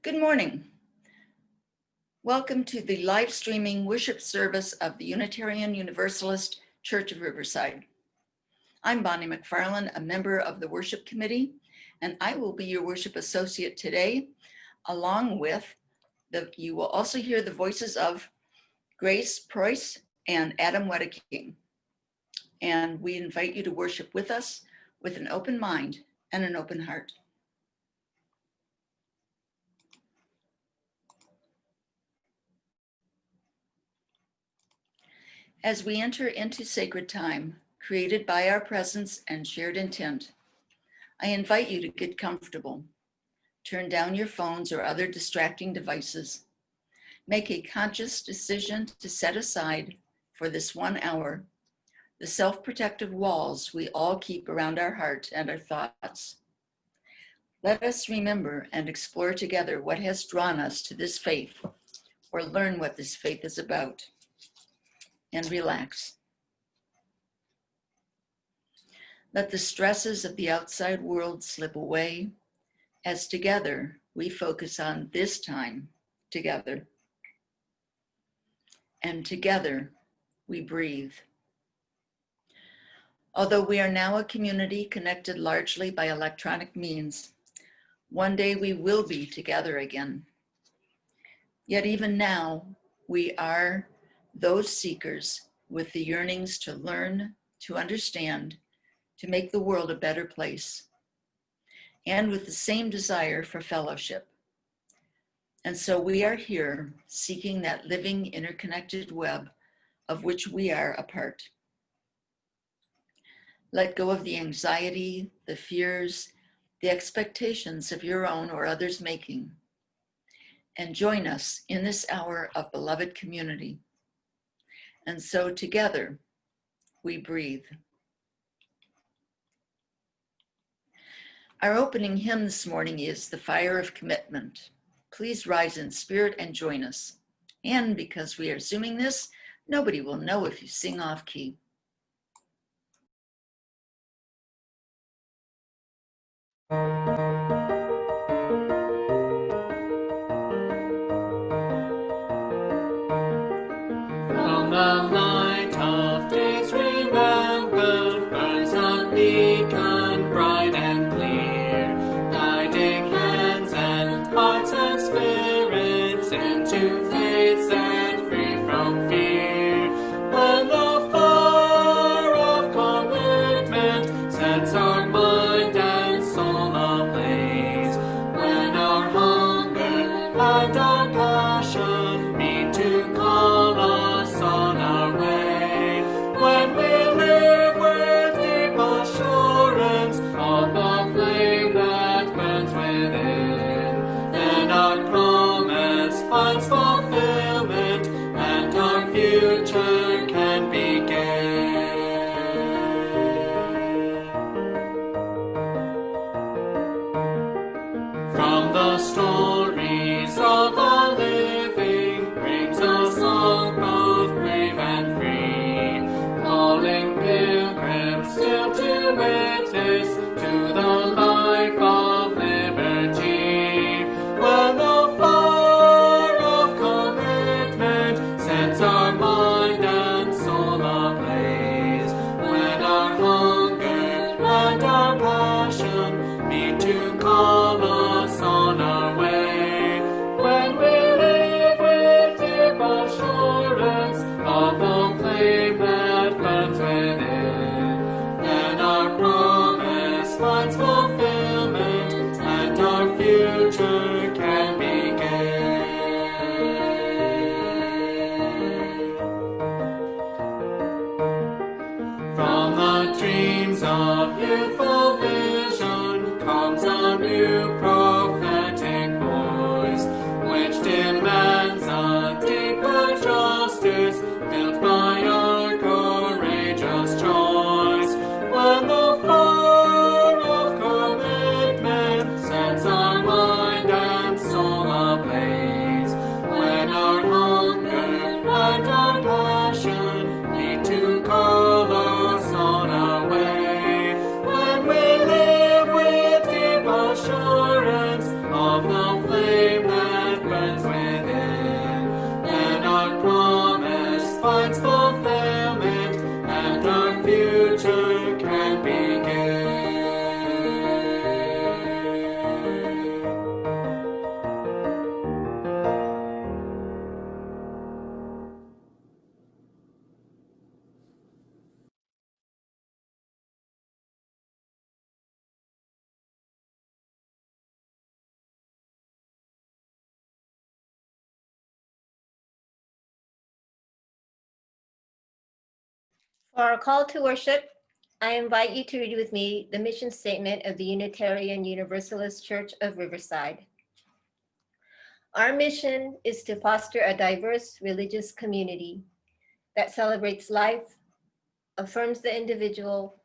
Good morning. Welcome to the live streaming worship service of the Unitarian Universalist Church of Riverside. I'm Bonnie McFarland, a member of the worship committee, and I will be your worship associate today, along with you will also hear the voices of Grace Preuss and Adam Wedeking. And we invite you to worship with us with an open mind and an open heart. As we enter into sacred time, created by our presence and shared intent, I invite you to get comfortable. Turn down your phones or other distracting devices. Make a conscious decision to set aside, for this 1 hour, the self-protective walls we all keep around our heart and our thoughts. Let us remember and explore together what has drawn us to this faith, or learn what this faith is about. And relax. Let the stresses of the outside world slip away as together we focus on this time together. And together we breathe. Although we are now a community connected largely by electronic means, one day we will be together again. Yet even now, we are those seekers with the yearnings to learn, to understand, to make the world a better place, and with the same desire for fellowship. And so we are here seeking that living interconnected web of which we are a part. Let go of the anxiety, the fears, the expectations of your own or others' making, and join us in this hour of beloved community. And so together, we breathe. Our opening hymn this morning is The Fire of Commitment. Please rise in spirit and join us. And because we are Zooming this, nobody will know if you sing off key. From the light of days remember, burns a beacon bright and clear, guiding hands and hearts and spirits into faith set free from fear. When the fire of commitment sets our mind and soul ablaze, when our hunger and our passion meet to call us on our way, when we live with deep assurance of the flame that burns within, then our promise finds fulfillment and our future can begin. From the stories of the living brings a song both brave and free, calling pilgrims still to witness to the life of liberty. When the fire of commitment sets our mind and soul ablaze, when our hunger and our passion meet to call us on our way, when we live with deep assurance of the flame that burns within, then our promise finds fulfillment and our future can begin. From the dreams of youthful vision comes a new prophetic voice, which demands a deeper justice built by our courageous choice. When the fire of commitment sets our mind and soul For our call to worship, I invite you to read with me the mission statement of the Unitarian Universalist Church of Riverside. Our mission is to foster a diverse religious community that celebrates life, affirms the individual,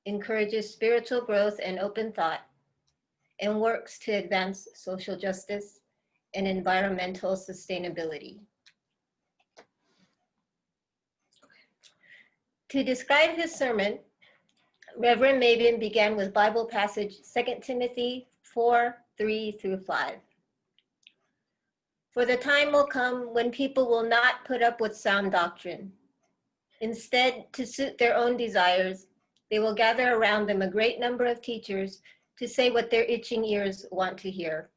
encourages spiritual growth and open thought, and works to advance social justice and environmental sustainability. To describe his sermon, Reverend Mabon began with Bible passage 2 Timothy 4:3-5. For the time will come when people will not put up with sound doctrine. Instead, to suit their own desires, they will gather around them a great number of teachers to say what their itching ears want to hear.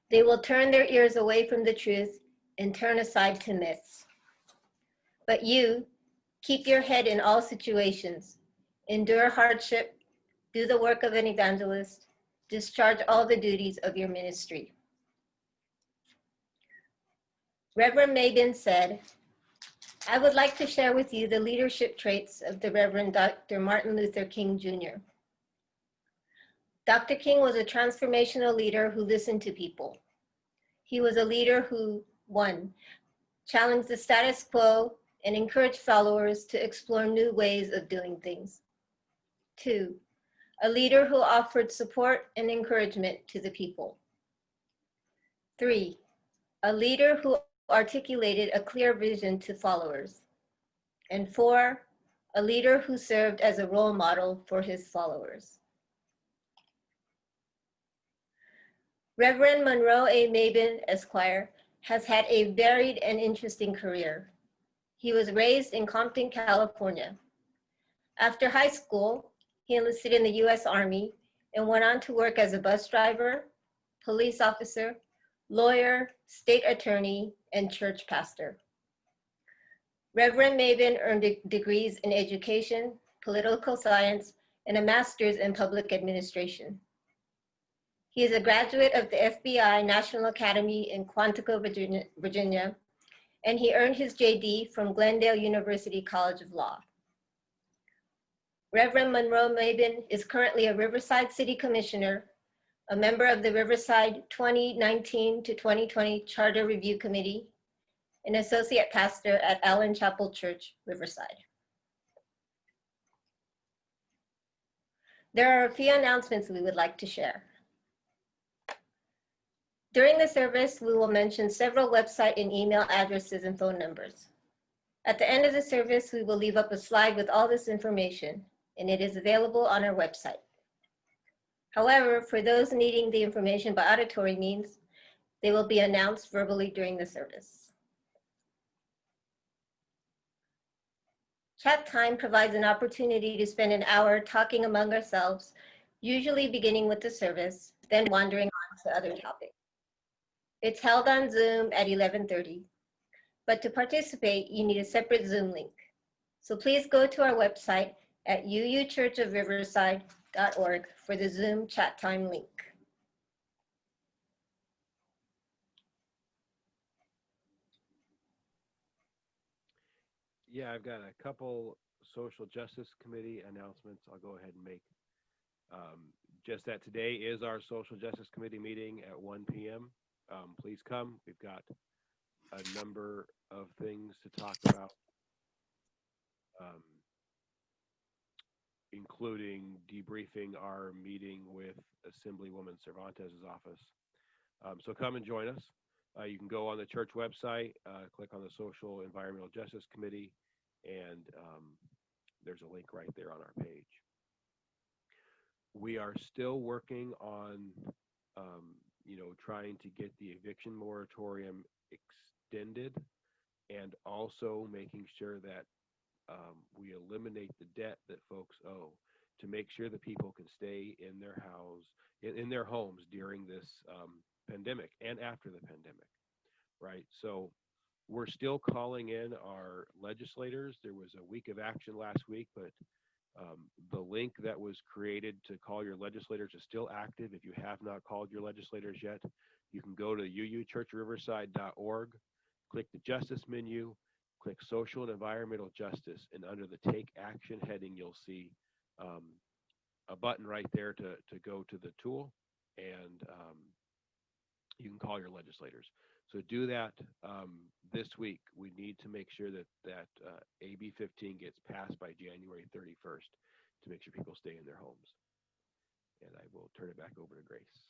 They will turn their ears away from the truth and turn aside to myths. But you, keep your head in all situations, endure hardship, do the work of an evangelist, discharge all the duties of your ministry. Reverend Mabon said, I would like to share with you the leadership traits of the Reverend Dr. Martin Luther King Jr. Dr. King was a transformational leader who listened to people. He was a leader who, 1, challenged the status quo and encouraged followers to explore new ways of doing things. 2, a leader who offered support and encouragement to the people. 3, a leader who articulated a clear vision to followers. And 4, a leader who served as a role model for his followers. Reverend Monroe A. Mabon, Esquire, has had a varied and interesting career. He was raised in Compton, California. After high school, he enlisted in the U.S. Army and went on to work as a bus driver, police officer, lawyer, state attorney, and church pastor. Reverend Mabon earned degrees in education, political science, and a master's in public administration. He is a graduate of the FBI National Academy in Quantico, Virginia, and he earned his JD from Glendale University College of Law. Reverend Monroe Mabon is currently a Riverside City Commissioner, a member of the Riverside 2019 to 2020 Charter Review Committee, an associate pastor at Allen Chapel Church, Riverside. There are a few announcements we would like to share. During the service, we will mention several website and email addresses and phone numbers. At the end of the service, we will leave up a slide with all this information, and it is available on our website. However, for those needing the information by auditory means, they will be announced verbally during the service. Chat time provides an opportunity to spend an hour talking among ourselves, usually beginning with the service, then wandering on to other topics. It's held on Zoom at 11:30, but to participate, you need a separate Zoom link. So please go to our website at uuchurchofriverside.org for the Zoom chat time link. Yeah, I've got a couple social justice committee announcements I'll go ahead and make. Just that today is our social justice committee meeting at 1 p.m. Please come. We've got a number of things to talk about, including debriefing our meeting with Assemblywoman Cervantes' office. So come and join us. You can go on the church website, click on the Social Environmental Justice Committee, and there's a link right there on our page. We are still working on, trying to get the eviction moratorium extended, and also making sure that we eliminate the debt that folks owe, to make sure that people can stay in their homes during this pandemic and after the pandemic, right? So we're still calling in our legislators. There was a week of action last week, but the link that was created to call your legislators is still active. If you have not called your legislators yet, you can go to uuchurchriverside.org, click the justice menu, click Social and Environmental Justice, and under the Take Action heading, you'll see a button right there to go to the tool, and you can call your legislators. So do that this week. We need to make sure that AB 15 gets passed by January 31st to make sure people stay in their homes. And I will turn it back over to Grace.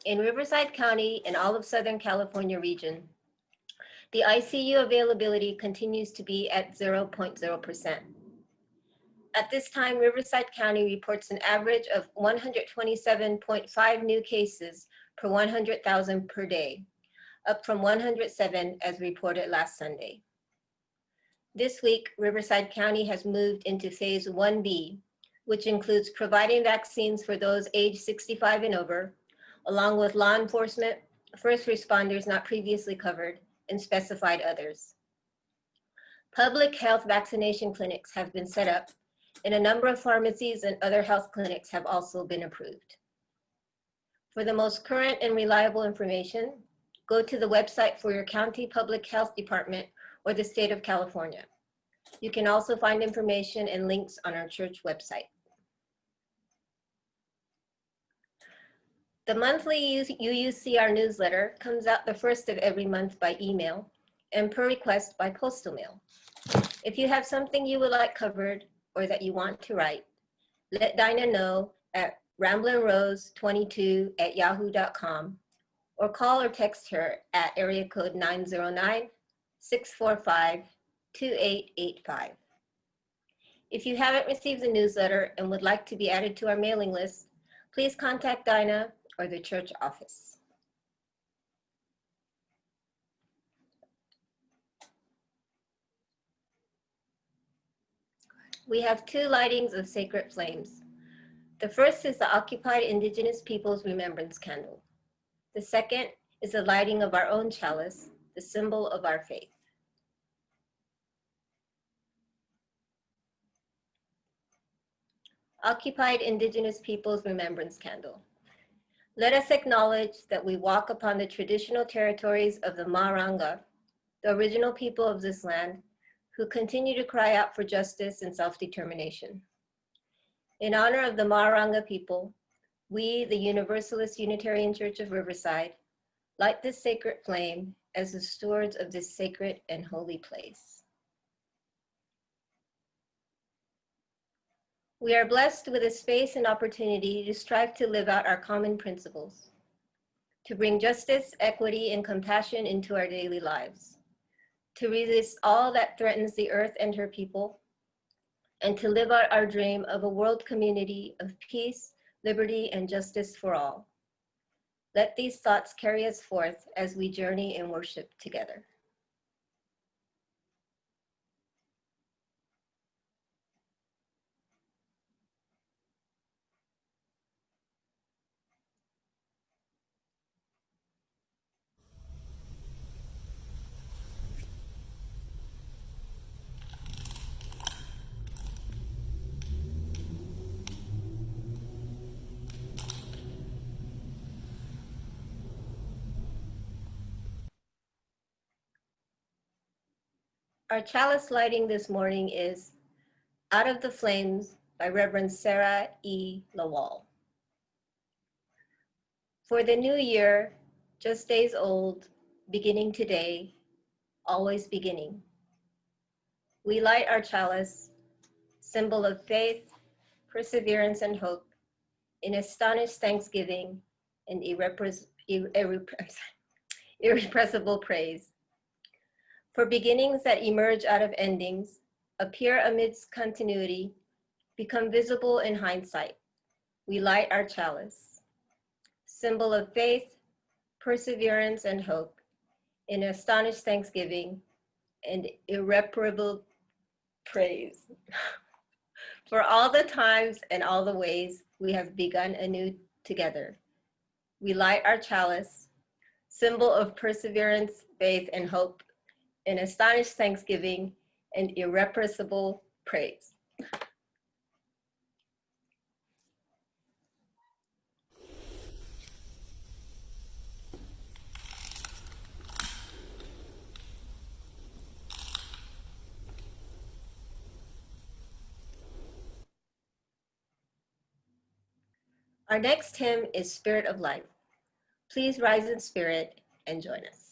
In Riverside County and all of Southern California region, the ICU availability continues to be at 0.0%. At this time, Riverside County reports an average of 127.5 new cases per 100,000 per day, up from 107 as reported last Sunday. This week, Riverside County has moved into phase 1B, which includes providing vaccines for those age 65 and over, along with law enforcement, first responders not previously covered, and specified others. Public health vaccination clinics have been set up, and a number of pharmacies and other health clinics have also been approved. For the most current and reliable information, go to the website for your county public health department or the state of California. You can also find information and links on our church website. The monthly UUCR newsletter comes out the first of every month by email and per request by postal mail. If you have something you would like covered or that you want to write, let Dinah know at ramblinrose22@yahoo.com or call or text her at area code 909-645-2885. If you haven't received the newsletter and would like to be added to our mailing list, please contact Dinah or the church office. We have two lightings of sacred flames. The first is the occupied Indigenous Peoples Remembrance Candle. The second is the lighting of our own chalice, the symbol of our faith. Occupied Indigenous Peoples Remembrance Candle. Let us acknowledge that we walk upon the traditional territories of the Maranga, the original people of this land, who continue to cry out for justice and self-determination. In honor of the Maranga people, we, the Universalist Unitarian Church of Riverside, light this sacred flame as the stewards of this sacred and holy place. We are blessed with a space and opportunity to strive to live out our common principles, to bring justice, equity, and compassion into our daily lives, to resist all that threatens the earth and her people, and to live out our dream of a world community of peace, liberty, and justice for all. Let these thoughts carry us forth as we journey in worship together. Our chalice lighting this morning is Out of the Flames by Reverend Sarah E. Lawal. For the new year, just days old, beginning today, always beginning. We light our chalice, symbol of faith, perseverance, and hope, in astonished thanksgiving and irrepressible praise. For beginnings that emerge out of endings, appear amidst continuity, become visible in hindsight. We light our chalice, symbol of faith, perseverance, and hope, in astonished thanksgiving and irreparable praise for all the times and all the ways we have begun anew together. We light our chalice, symbol of perseverance, faith, and hope, in astonished thanksgiving and irrepressible praise. Our next hymn is Spirit of Life. Please rise in spirit and join us.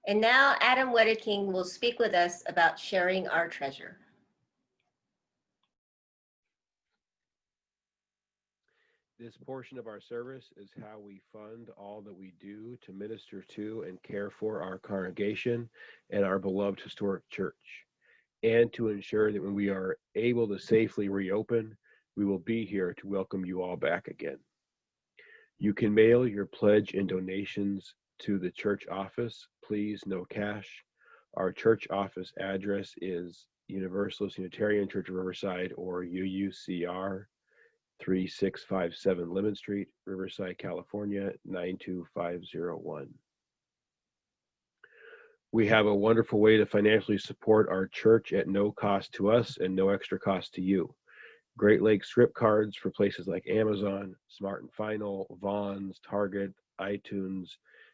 And now Adam Wedeking will speak with us about sharing our treasure. This portion of our service is how we fund all that we do to minister to and care for our congregation and our beloved historic church, and to ensure that when we are able to safely reopen, we will be here to welcome you all back again. You can mail your pledge and donations to the church office, please no cash. Our church office address is Universalist Unitarian Church of Riverside, or UUCR, 3657 Lemon Street, Riverside, California, 92501. We have a wonderful way to financially support our church at no cost to us and no extra cost to you. Great Lakes script cards for places like Amazon, Smart & Final, Vons, Target, iTunes,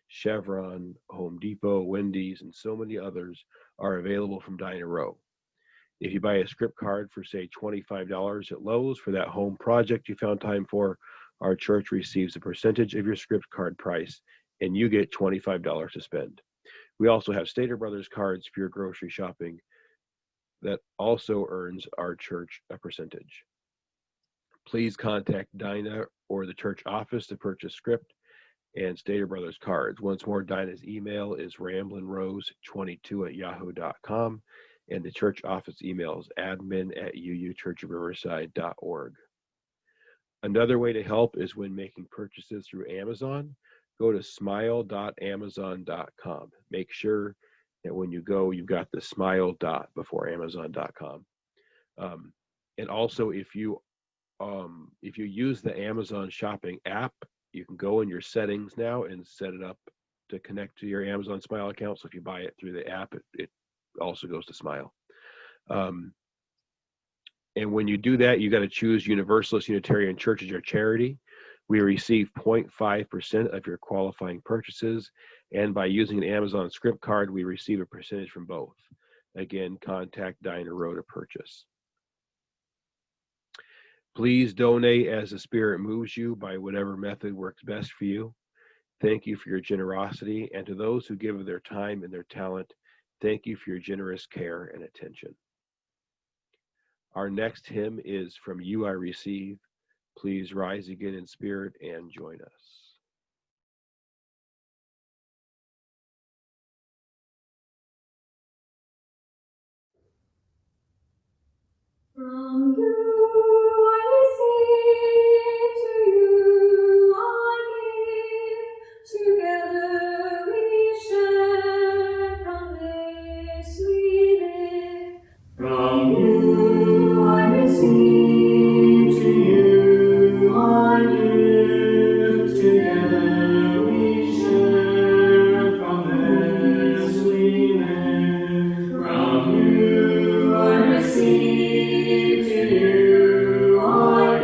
Chevron, Home Depot, Wendy's, and so many others are available from Dine Row. If you buy a script card for, say, $25 at Lowe's for that home project you found time for, our church receives a percentage of your script card price, and you get $25 to spend. We also have Stater Brothers cards for your grocery shopping. that also earns our church a percentage. Please contact Dinah or the church office to purchase script and Stater Brothers cards. Once more, Dinah's email is ramblinrose22@yahoo.com, and the church office email is admin@uuchurchofriverside.org. Another way to help is when making purchases through Amazon. Go to smile.amazon.com. Make sure that when you go, you've got the smile dot before amazon.com. And also, if you use the Amazon shopping app, you can go in your settings now and set it up to connect to your Amazon Smile account. So if you buy it through the app, it also goes to Smile. And when you do that, you got to choose Universalist Unitarian Church as your charity. We receive 0.5% of your qualifying purchases. And by using an Amazon script card, we receive a percentage from both. Again, contact Dinah Rowe to purchase. Please donate as the Spirit moves you by whatever method works best for you. Thank you for your generosity. And to those who give of their time and their talent, thank you for your generous care and attention. Our next hymn is From You I Receive. Please rise again in spirit and join us. From you I receive, to you I give. Together we share, from this we live. From you I receive, to you I give. Together we share, from this we live. From you I receive, to you I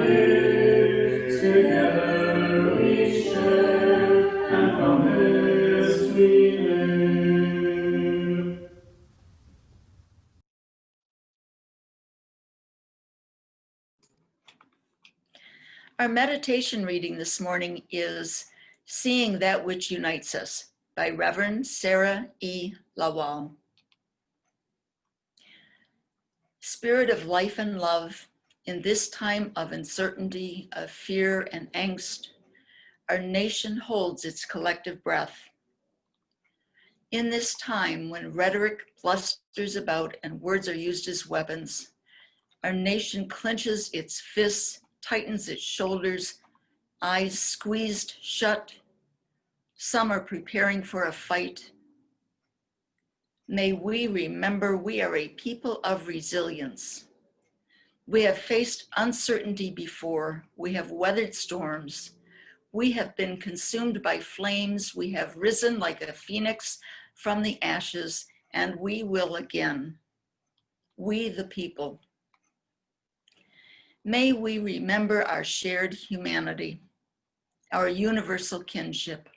give. Together we share, and from this we live. Our meditation reading this morning is Seeing That Which Unites Us by Reverend Sarah E. Lawal. Spirit of life and love, in this time of uncertainty, of fear and angst, our nation holds its collective breath. In this time when rhetoric blusters about and words are used as weapons, our nation clenches its fists, tightens its shoulders, eyes squeezed shut. Some are preparing for a fight. May we remember we are a people of resilience. We have faced uncertainty before. We have weathered storms. We have been consumed by flames. We have risen like a phoenix from the ashes, and we will again. We the people. May we remember our shared humanity, our universal kinship,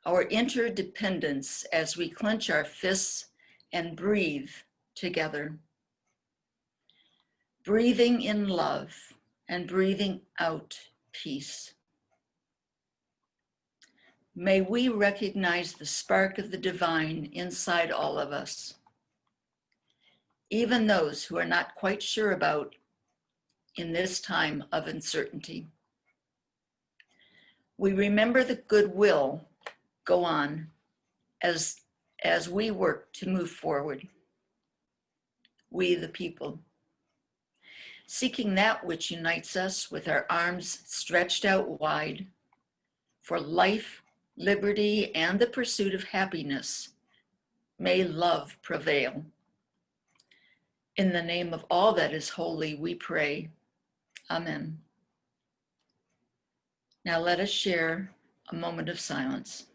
our interdependence as we clench our fists and breathe together. Breathing in love and breathing out peace. May we recognize the spark of the divine inside all of us, even those who are not quite sure about in this time of uncertainty. We remember the goodwill go on as we work to move forward. We the people, seeking that which unites us with our arms stretched out wide for life, liberty, and the pursuit of happiness. May love prevail. In the name of all that is holy, we pray. Amen. Now let us share a moment of silence.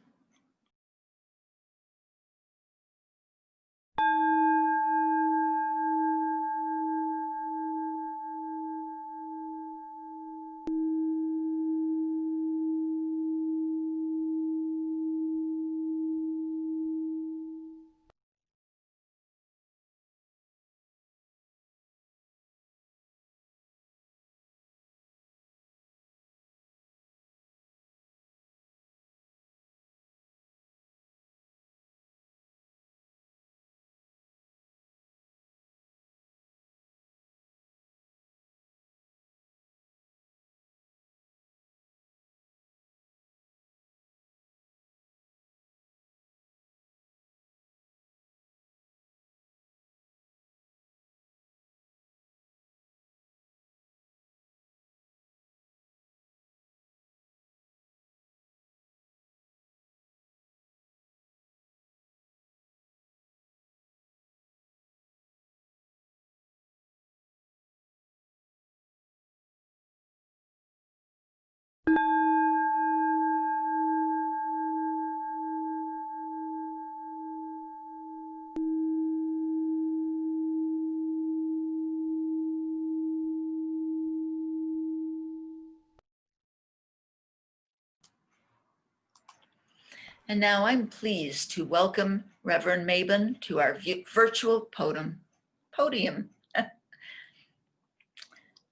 And now I'm pleased to welcome Reverend Mabon to our virtual podium.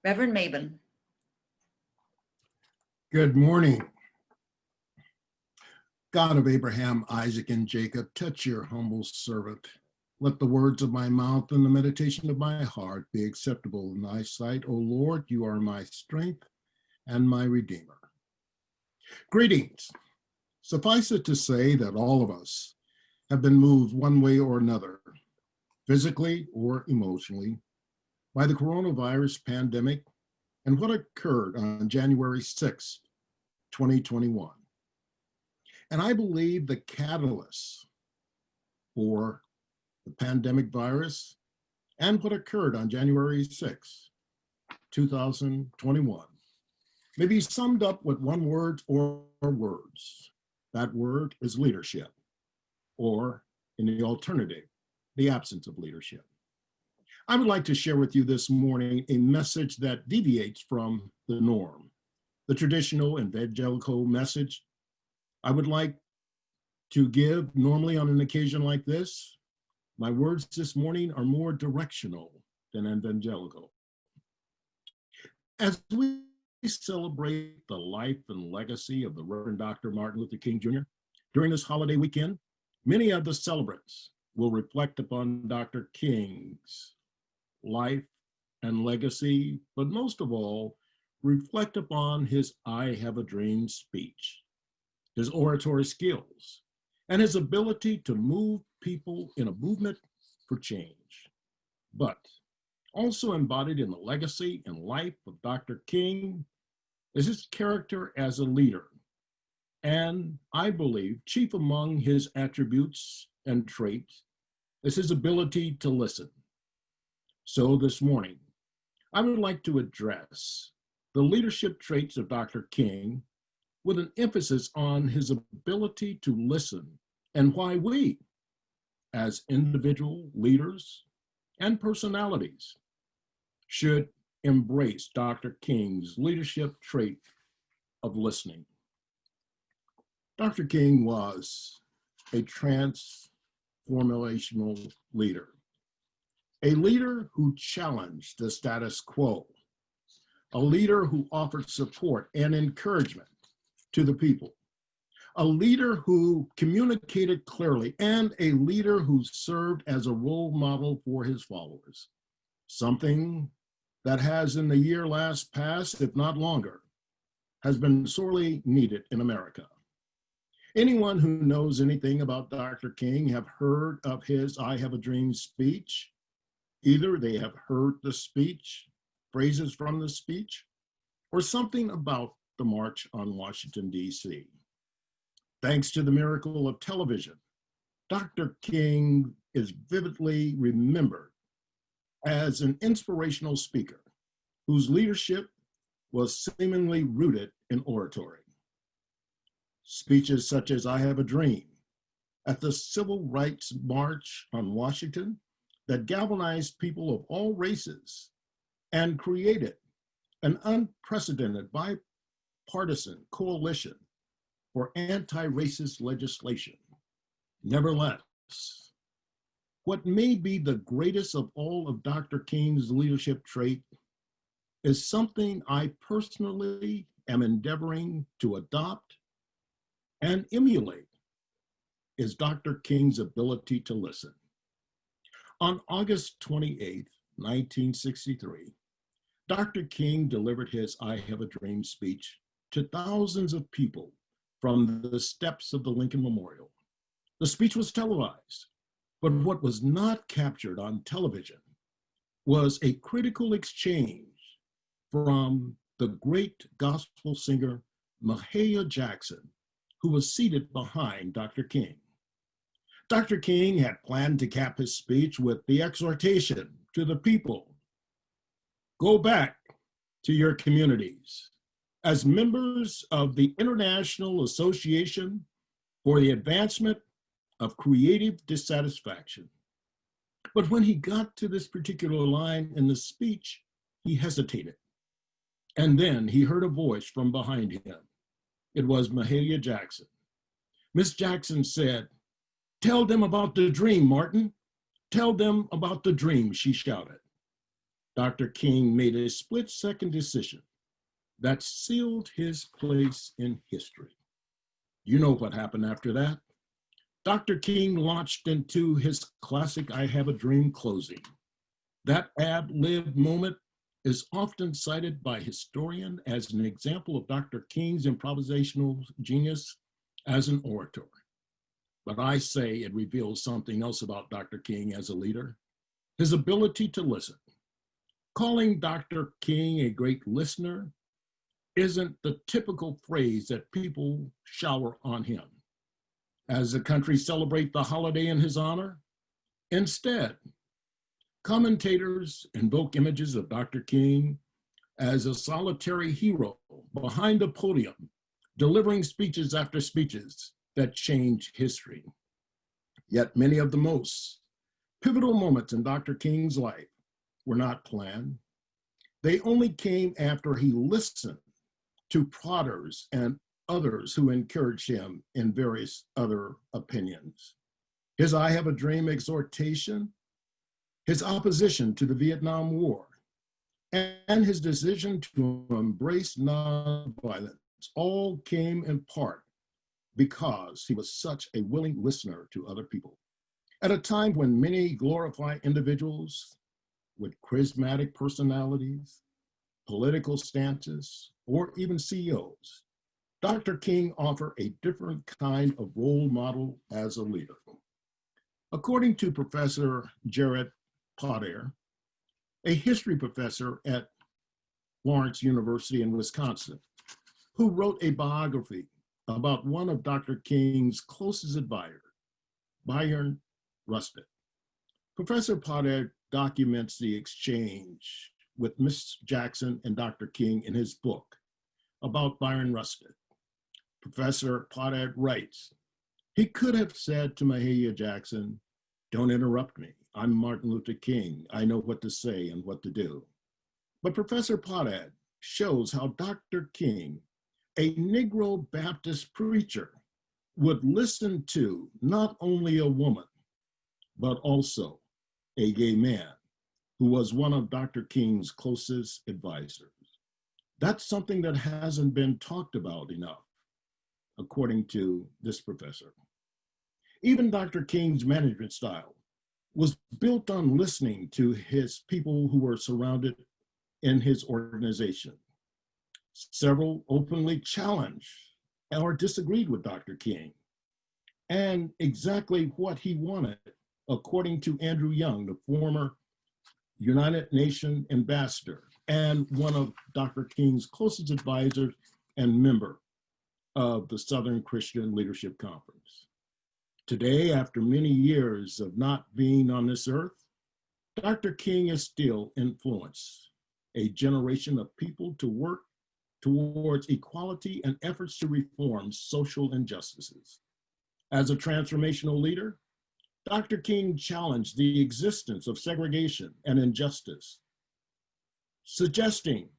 Reverend Mabon. Good morning. God of Abraham, Isaac, and Jacob, touch your humble servant. Let the words of my mouth and the meditation of my heart be acceptable in thy sight. O Lord, you are my strength and my redeemer. Greetings. Suffice it to say that all of us have been moved one way or another, physically or emotionally, by the coronavirus pandemic and what occurred on January 6, 2021. And I believe the catalyst for the pandemic virus and what occurred on January 6, 2021 may be summed up with one word or words. That word is leadership, or in the alternative, the absence of leadership. I would like to share with you this morning a message that deviates from the norm, the traditional evangelical message I would like to give normally on an occasion like this. My words this morning are more directional than evangelical. As we celebrate the life and legacy of the Reverend Dr. Martin Luther King Jr. during this holiday weekend, many of the celebrants will reflect upon Dr. King's life and legacy, but most of all, reflect upon his I Have a Dream speech, his oratory skills, and his ability to move people in a movement for change. But also embodied in the legacy and life of Dr. King is his character as a leader. And I believe chief among his attributes and traits is his ability to listen. So this morning, I would like to address the leadership traits of Dr. King with an emphasis on his ability to listen and why we, as individual leaders and personalities, should embrace Dr. King's leadership trait of listening. Dr. King was a transformational leader, a leader who challenged the status quo, a leader who offered support and encouragement to the people, a leader who communicated clearly, and a leader who served as a role model for his followers, something that has in the year last past, if not longer, has been sorely needed in America. Anyone who knows anything about Dr. King have heard of his I Have a Dream speech. Either they have heard the speech, phrases from the speech, or something about the March on Washington, D.C. Thanks to the miracle of television, Dr. King is vividly remembered as an inspirational speaker whose leadership was seemingly rooted in oratory. Speeches such as I Have a Dream at the Civil Rights March on Washington that galvanized people of all races and created an unprecedented bipartisan coalition for anti-racist legislation. Nevertheless, what may be the greatest of all of Dr. King's leadership trait is something I personally am endeavoring to adopt and emulate, is Dr. King's ability to listen. On August 28, 1963, Dr. King delivered his I Have a Dream speech to thousands of people from the steps of the Lincoln Memorial. The speech was televised, but what was not captured on television was a critical exchange from the great gospel singer Mahalia Jackson, who was seated behind Dr. King. Dr. King had planned to cap his speech with the exhortation to the people, go back to your communities. As members of the International Association for the Advancement of Creative Dissatisfaction. But when he got to this particular line in the speech, he hesitated. And then he heard a voice from behind him. It was Mahalia Jackson. Miss Jackson said, "Tell them about the dream, Martin. Tell them about the dream," she shouted. Dr. King made a split-second decision that sealed his place in history. You know what happened after that. Dr. King launched into his classic "I Have a Dream" closing. That ad-lib moment is often cited by historians as an example of Dr. King's improvisational genius as an orator. But I say it reveals something else about Dr. King as a leader, his ability to listen. Calling Dr. King a great listener isn't the typical phrase that people shower on him. As the country celebrates the holiday in his honor, instead, commentators invoke images of Dr. King as a solitary hero behind the podium, delivering speeches after speeches that change history. Yet many of the most pivotal moments in Dr. King's life were not planned. They only came after he listened to plotters and others who encouraged him in various other opinions. His "I Have a Dream" exhortation, his opposition to the Vietnam War, and his decision to embrace nonviolence all came in part because he was such a willing listener to other people. At a time when many glorify individuals with charismatic personalities, political stances, or even CEOs, Dr. King offered a different kind of role model as a leader. According to Professor Jared Potter, a history professor at Lawrence University in Wisconsin, who wrote a biography about one of Dr. King's closest advisors, Byron Rusted. Professor Potter documents the exchange with Miss Jackson and Dr. King in his book about Byron Rusted. Professor Potter writes, "He could have said to Mahalia Jackson, 'Don't interrupt me. I'm Martin Luther King. I know what to say and what to do.' But Professor Potter shows how Dr. King, a Negro Baptist preacher, would listen to not only a woman, but also a gay man who was one of Dr. King's closest advisors. That's something that hasn't been talked about enough, according to this professor. Even Dr. King's management style was built on listening to his people who were surrounded in his organization. Several openly challenged or disagreed with Dr. King and exactly what he wanted, according to Andrew Young, the former United Nations ambassador and one of Dr. King's closest advisors and member of the Southern Christian Leadership Conference. Today, after many years of not being on this earth, Dr. King is still influenced a generation of people to work towards equality and efforts to reform social injustices. As a transformational leader, Dr. King challenged the existence of segregation and injustice, suggesting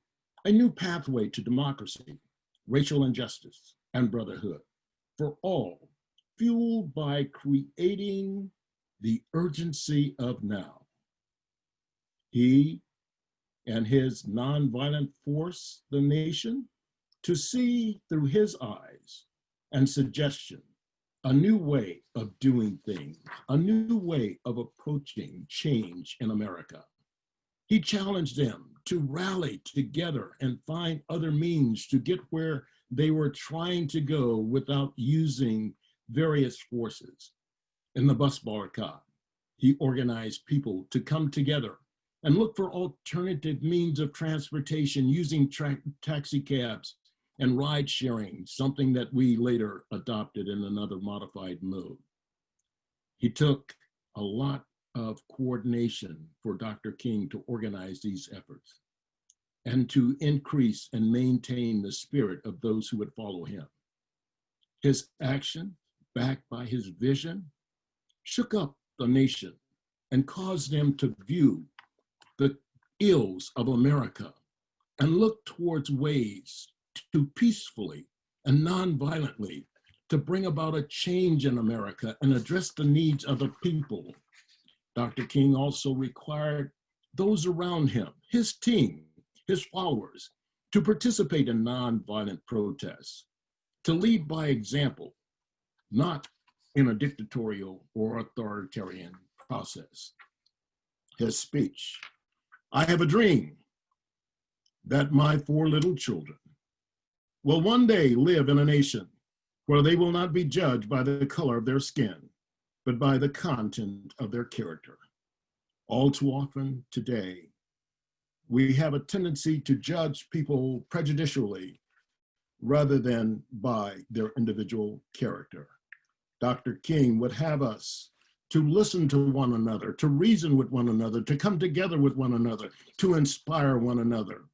a new pathway to democracy, racial injustice, and brotherhood for all, fueled by creating the urgency of now. He and his nonviolent force the nation to see through his eyes and suggestion a new way of doing things, a new way of approaching change in America. He challenged them to rally together and find other means to get where they were trying to go without using various forces. In the bus boycott, he organized people to come together and look for alternative means of transportation using taxi cabs and ride sharing, something that we later adopted in another modified mode. He took a lot of coordination for Dr. King to organize these efforts and to increase and maintain the spirit of those who would follow him. His action, backed by his vision, shook up the nation and caused them to view the ills of America and look towards ways to peacefully and nonviolently to bring about a change in America and address the needs of the people. Dr. King also required those around him, his team, his followers, to participate in nonviolent protests, to lead by example, not in a dictatorial or authoritarian process. His speech, "I have a dream that my 4 little children will one day live in a nation where they will not be judged by the color of their skin, but by the content of their character." All too often today, we have a tendency to judge people prejudicially rather than by their individual character. Dr. King would have us to listen to one another, to reason with one another, to come together with one another, to inspire one another.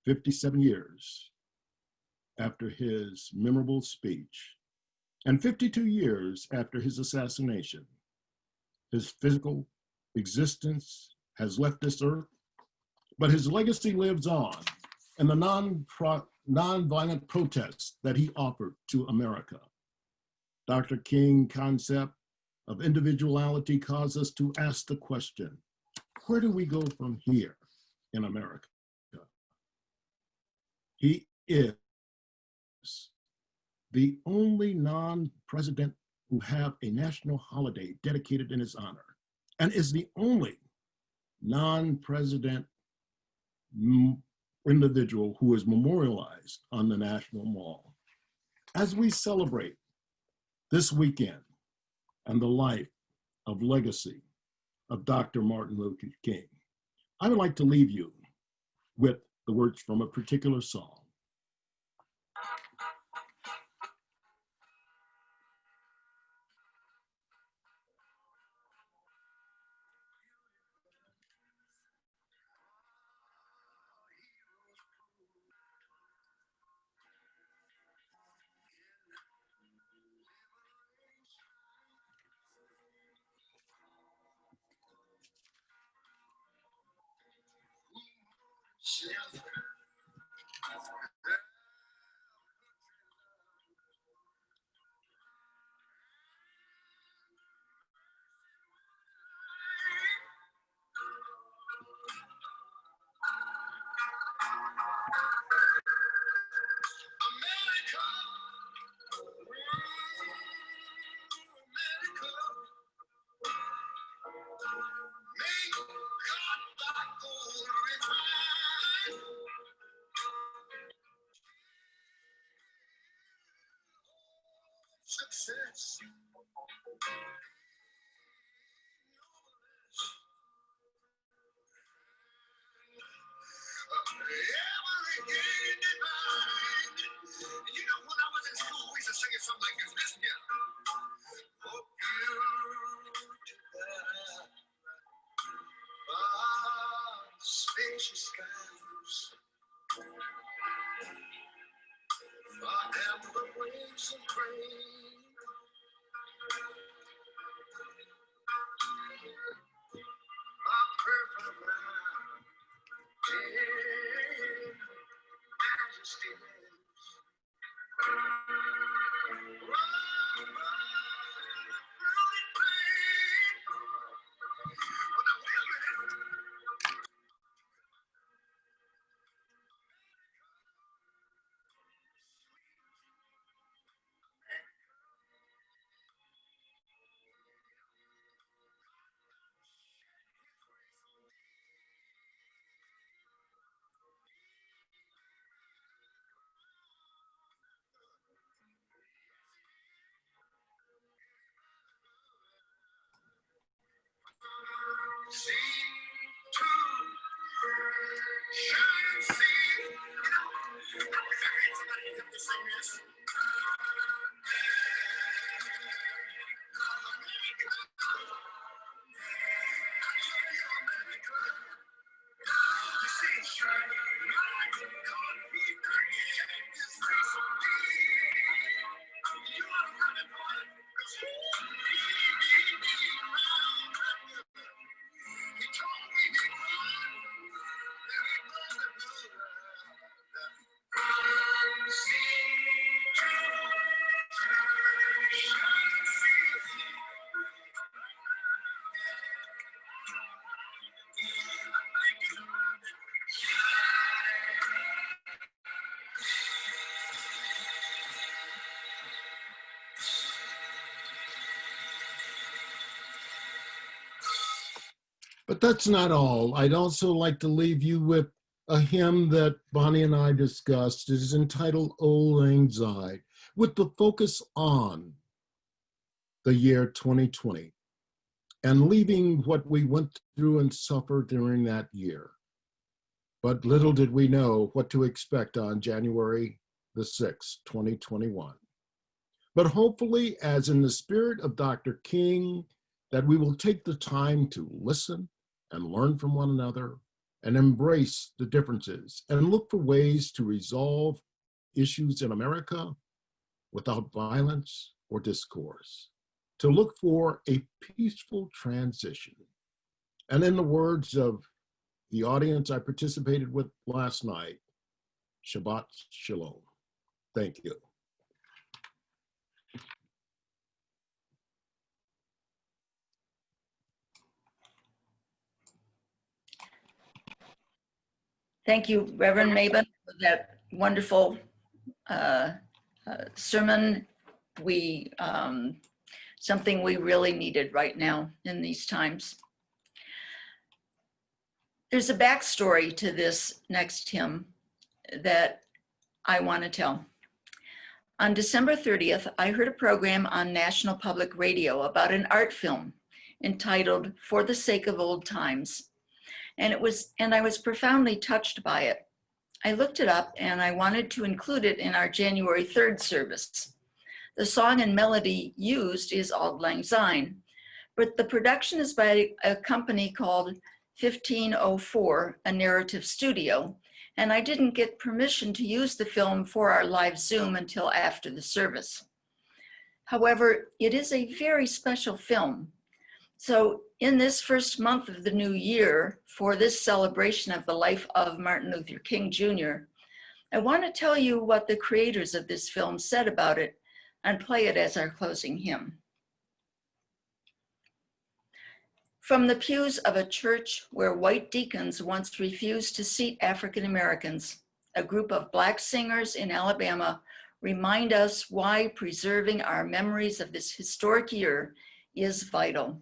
57 years after his memorable speech, and 52 years after his assassination, his physical existence has left this earth, but his legacy lives on in the nonviolent protests that he offered to America. Dr. King's concept of individuality caused us to ask the question, where do we go from here in America? He is the only non-president who have a national holiday dedicated in his honor, and is the only non-president individual who is memorialized on the National Mall. As we celebrate this weekend and the life of legacy of Dr. Martin Luther King, I would like to leave you with the words from a particular song. Success. Every day divine. You know, when I was in school, we used to sing it something like this. Listen here. Oh, beautiful. Spacious skies. Amber waves and grain. Purple ground. In majesty. But that's not all. I'd also like to leave you with a hymn that Bonnie and I discussed. It is entitled Old Lang Syne, with the focus on the year 2020 and leaving what we went through and suffered during that year. But little did we know what to expect on January the 6th, 2021. But hopefully, as in the spirit of Dr. King, that we will take the time to listen and learn from one another and embrace the differences and look for ways to resolve issues in America without violence or discourse, to look for a peaceful transition. And in the words of the audience I participated with last night, Shabbat Shalom. Thank you. Thank you, Reverend Mabon, for that wonderful sermon. Something we really needed right now in these times. There's a backstory to this next hymn that I want to tell. On December 30th, I heard a program on National Public Radio about an art film entitled For the Sake of Old Times. And I was profoundly touched by it. I looked it up and I wanted to include it in our January 3rd service. The song and melody used is Auld Lang Syne, but the production is by a company called 1504, a narrative studio, and I didn't get permission to use the film for our live Zoom until after the service. However, it is a very special film. So in this first month of the new year, for this celebration of the life of Martin Luther King Jr., I want to tell you what the creators of this film said about it and play it as our closing hymn. From the pews of a church where white deacons once refused to seat African Americans, a group of Black singers in Alabama remind us why preserving our memories of this historic year is vital,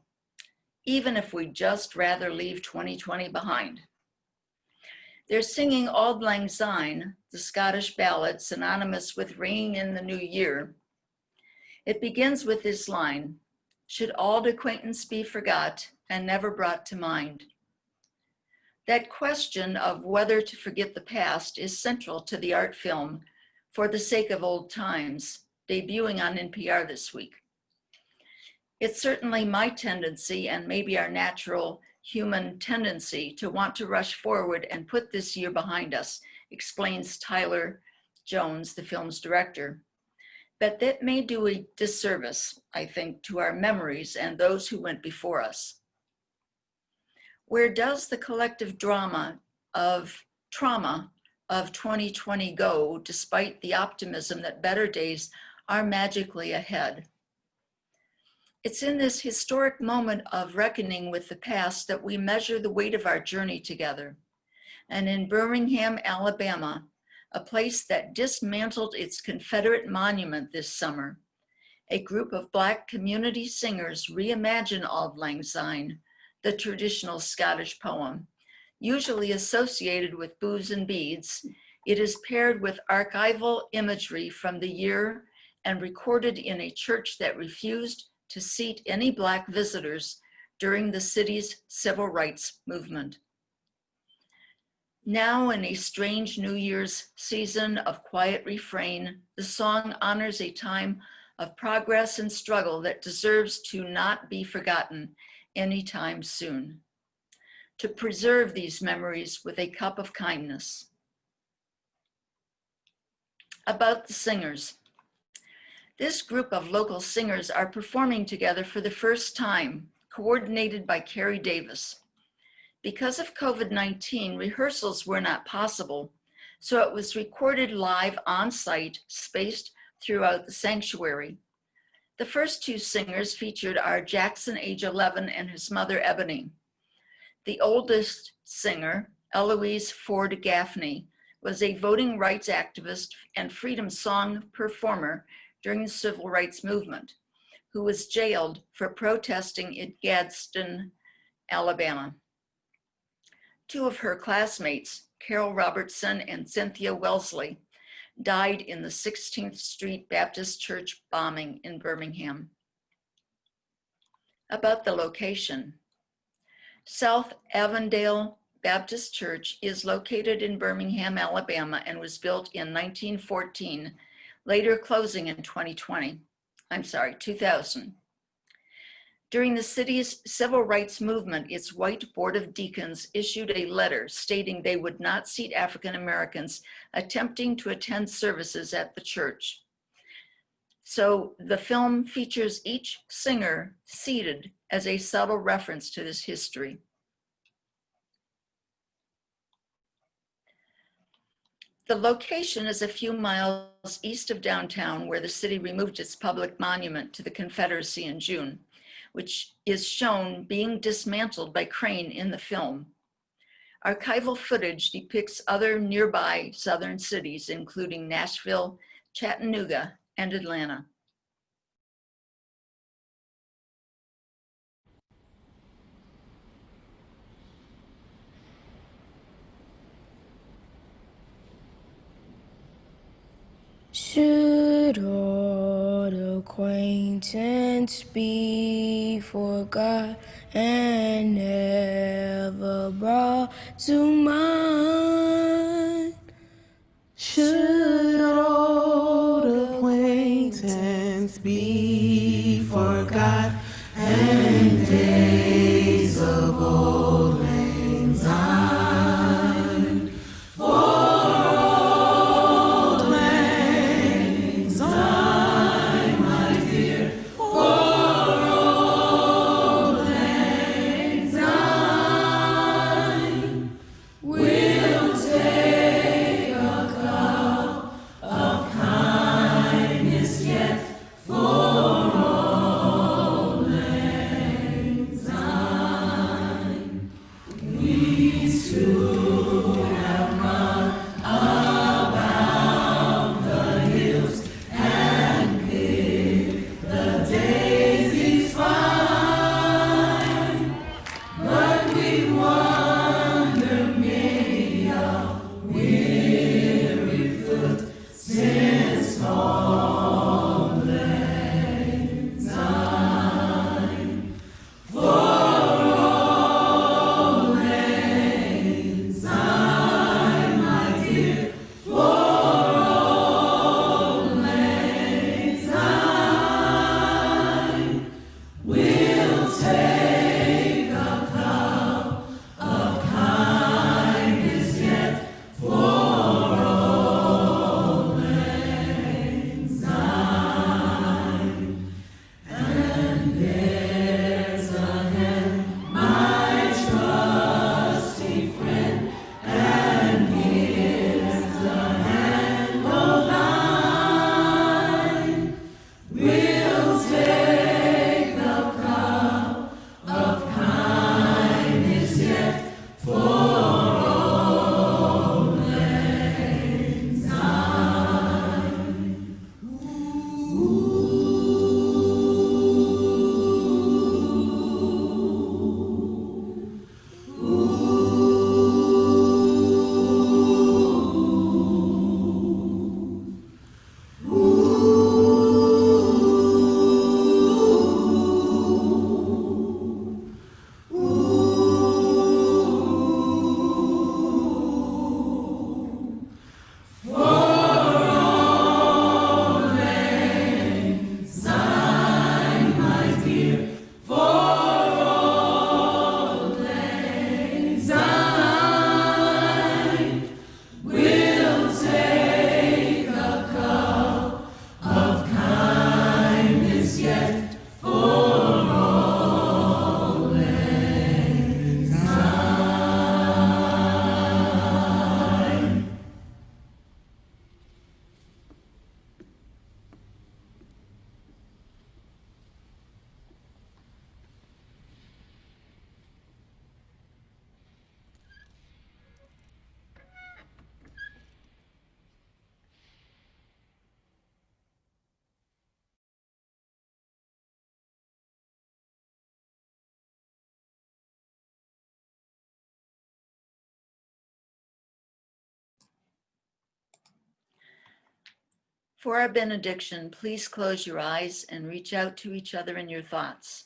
even if we'd just rather leave 2020 behind. They're singing Auld Lang Syne, the Scottish ballad synonymous with ringing in the new year. It begins with this line, "Should auld acquaintance be forgot and never brought to mind?" That question of whether to forget the past is central to the art film For the Sake of Old Times, debuting on NPR this week. It's certainly my tendency, and maybe our natural human tendency, to want to rush forward and put this year behind us, explains Tyler Jones, the film's director. But that may do a disservice, I think, to our memories and those who went before us. Where does the collective trauma of 2020 go, despite the optimism that better days are magically ahead? It's in this historic moment of reckoning with the past that we measure the weight of our journey together. And in Birmingham, Alabama, a place that dismantled its Confederate monument this summer, a group of Black community singers reimagine Auld Lang Syne, the traditional Scottish poem. Usually associated with booze and beads, it is paired with archival imagery from the year and recorded in a church that refused to seat any Black visitors during the city's civil rights movement. Now, in a strange New Year's season of quiet refrain, the song honors a time of progress and struggle that deserves to not be forgotten anytime soon. To preserve these memories with a cup of kindness. About the singers. This group of local singers are performing together for the first time, coordinated by Carrie Davis. Because of COVID-19, rehearsals were not possible, so it was recorded live on site, spaced throughout the sanctuary. The first two singers featured are Jackson, age 11, and his mother, Ebony. The oldest singer, Eloise Ford Gaffney, was a voting rights activist and freedom song performer during the civil rights movement, who was jailed for protesting in Gadsden, Alabama. Two of her classmates, Carol Robertson and Cynthia Wellesley, died in the 16th Street Baptist Church bombing in Birmingham. About the location. South Avondale Baptist Church is located in Birmingham, Alabama, and was built in 1914, later closing in 2000. During the city's civil rights movement, its white Board of Deacons issued a letter stating they would not seat African Americans attempting to attend services at the church. So the film features each singer seated as a subtle reference to this history. The location is a few miles east of downtown, where the city removed its public monument to the Confederacy in June, which is shown being dismantled by crane in the film. Archival footage depicts other nearby southern cities, including Nashville, Chattanooga, and Atlanta. Should old acquaintance be forgot and never brought to mind? Should old acquaintance be forgot and days of old lang syne? For our benediction, please close your eyes and reach out to each other in your thoughts.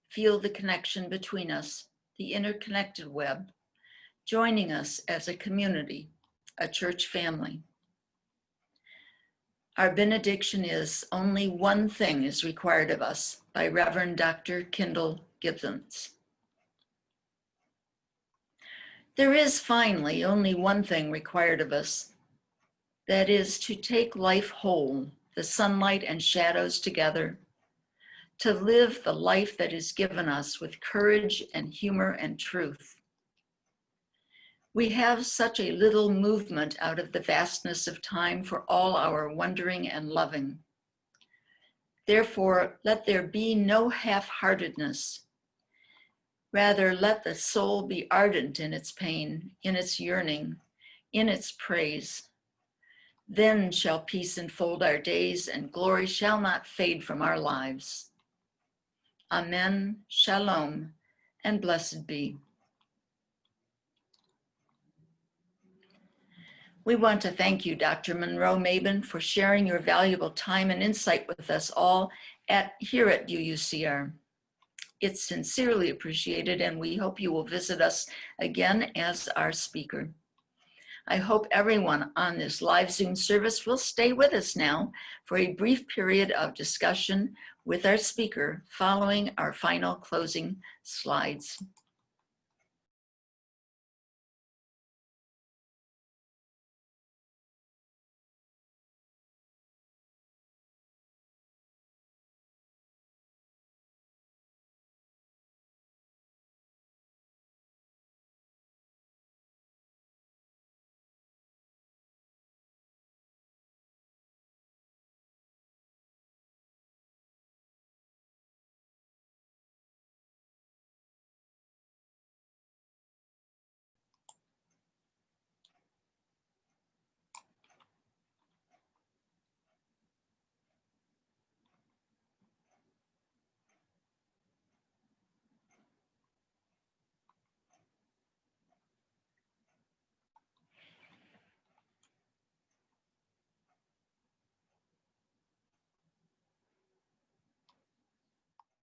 Feel the connection between us, the interconnected web, joining us as a community, a church family. Our benediction is "Only One Thing is Required of Us" by Reverend Dr. Kendall Gibbons. There is finally only one thing required of us, that is to take life whole, the sunlight and shadows together, to live the life that is given us with courage and humor and truth. We have such a little movement out of the vastness of time for all our wondering and loving. Therefore, let there be no half-heartedness. Rather, let the soul be ardent in its pain, in its yearning, in its praise. Then shall peace enfold our days, and glory shall not fade from our lives. Amen, shalom, and blessed be. We want to thank you, Dr. Monroe Mabon, for sharing your valuable time and insight with us all here at UUCR. It's sincerely appreciated, and we hope you will visit us again as our speaker. I hope everyone on this live Zoom service will stay with us now for a brief period of discussion with our speaker following our final closing slides.